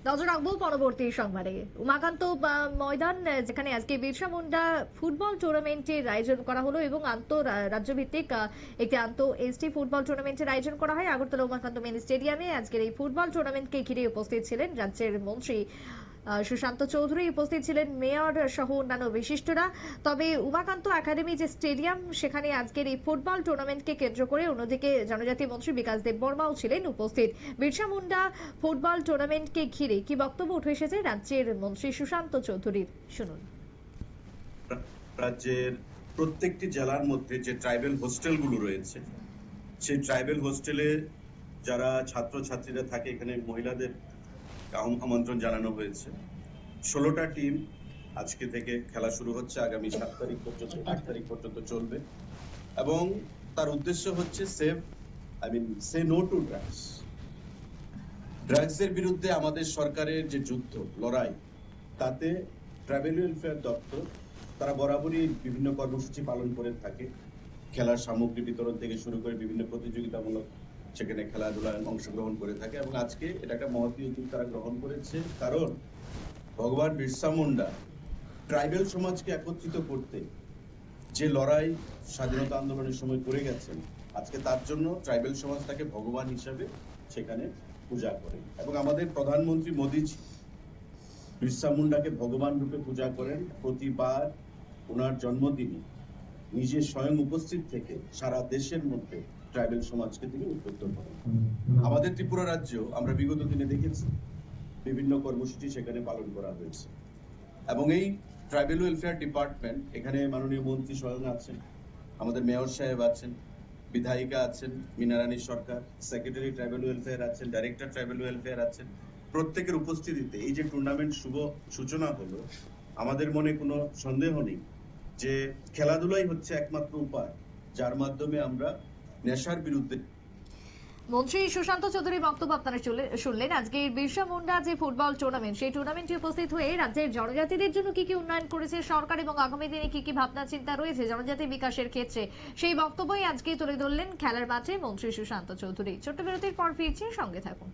নজর রাখবো পরবর্তী সংবাদে। উমাকান্ত ময়দান, যেখানে আজকে বিরসা মুন্ডা ফুটবল টুর্নামেন্টের আয়োজন করা হলো এবং রাজ্য ভিত্তিক একটি এসটি ফুটবল টুর্নামেন্টের আয়োজন করা হয় আগরতলা উমাকান্ত মেন স্টেডিয়ামে। আজকের এই ফুটবল টুর্নামেন্টকে ঘিরে উপস্থিত ছিলেন রাজ্যের মন্ত্রী সুশান্ত চৌধুরী, উপস্থিত ছিলেন মেয়র সহ অন্যান্য বিশিষ্টরা। তবে উমাকান্ত একাডেমি যে স্টেডিয়াম, সেখানে আজকের এই ফুটবল টুর্নামেন্টকে কেন্দ্র করে অন্যদিকে জনজাতি মন্ত্রী বিকাশ দেববর্মাও ছিলেন উপস্থিত। বিরসা মুন্ডা ফুটবল টুর্নামেন্টকে ঘিরে কি বক্তব্য উঠে এসেছে রাজ্যের মন্ত্রী সুশান্ত চৌধুরীর, শুনুন। রাজ্যের প্রত্যেকটি জেলার মধ্যে যে ট্রাইবেল হোস্টেলগুলো রয়েছে, সেই ট্রাইবেল হোস্টেলে যারা ছাত্রছাত্রীরা থাকে, এখানে মহিলাদের আমন্ত্রণ জানানো হয়েছে। 16টা টিম আজকে থেকে খেলা শুরু হচ্ছে, আগামী 7 তারিখ পর্যন্ত 8 তারিখ পর্যন্ত চলবে এবং তার উদ্দেশ্য হচ্ছে সে নো টু ড্রাগস। ড্রাগসের বিরুদ্ধে আমাদের সরকারের যে যুদ্ধ লড়াই, তাতে ট্রাইবেল ওয়েলফেয়ার দপ্তর তারা বরাবরই বিভিন্ন কর্মসূচি পালন করে থাকে। খেলার সামগ্রী বিতরণ থেকে শুরু করে বিভিন্ন প্রতিযোগিতামূলক সেখানে খেলাধুলায় অংশগ্রহণ করে থাকে এবং আজকে এটা একটা মহতী উদ্যোগ তারা গ্রহণ করেছে, কারণ ভগবান বিরসা মুন্ডা ট্রাইবেল সমাজকে একত্রিত করতে যে লড়াই স্বাধীনতা আন্দোলনের সময় করে গেছেন, আজকে তার জন্য ট্রাইবেল সমাজ তাকে ভগবান হিসাবে সেখানে পূজা করে এবং আমাদের প্রধানমন্ত্রী মোদীজি বিরসা মুন্ডাকে ভগবান রূপে পূজা করেন। প্রতিবার ওনার জন্মদিনে নিজে স্বয়ং উপস্থিত থেকে সারা দেশের মধ্যে ট্রাইবেল সমাজকে তিনি উদ্বুদ্ধ করেন। আমাদের ত্রিপুরা রাজ্য আমরা বিগত দিনে দেখেছি বিভিন্ন কর্মসূচি সেখানে পালন করা হয়েছে এবং এই ট্রাইবেল ওয়েলফেয়ার ডিপার্টমেন্ট, এখানে মাননীয় মন্ত্রী স্বয়ং আছেন, আমাদের মেয়র সাহেব আছেন, বিধায়িকা আছেন মিনারানী সরকার, সেক্রেটারি ট্রাইবেল ওয়েলফেয়ার আছেন, ডাইরেক্টর ট্রাইবেল ওয়েলফেয়ার আছেন। প্রত্যেকের উপস্থিতিতে এই যে টুর্নামেন্ট শুভ সূচনা হলো, আমাদের মনে কোনো সন্দেহ নেই যে খেলাধুলাই হচ্ছে একমাত্র উপায় যার মাধ্যমে আমরা নেশার বিরুদ্ধে। মন্ত্রী সুশান্ত চৌধুরীর বক্তব্য আপনারা শুনলেন। আজকে বিরসা মুন্ডা যে ফুটবল টুর্নামেন্ট, সেই টুর্নামেন্টে উপস্থিত হয়ে রাজ্যের জনজাতিদের জন্য কি কি উন্নয়ন করেছে সরকার এবং আগামী দিনে কি কি ভাবনা চিন্তা রয়েছে জনজাতি বিকাশের ক্ষেত্রে, সেই বক্তব্যই আজকে তুলে ধরলেন খেলার মাঠে মন্ত্রী সুশান্ত চৌধুরী। ছোট্ট বিরতির পর ফিরছি, সঙ্গে থাকুন।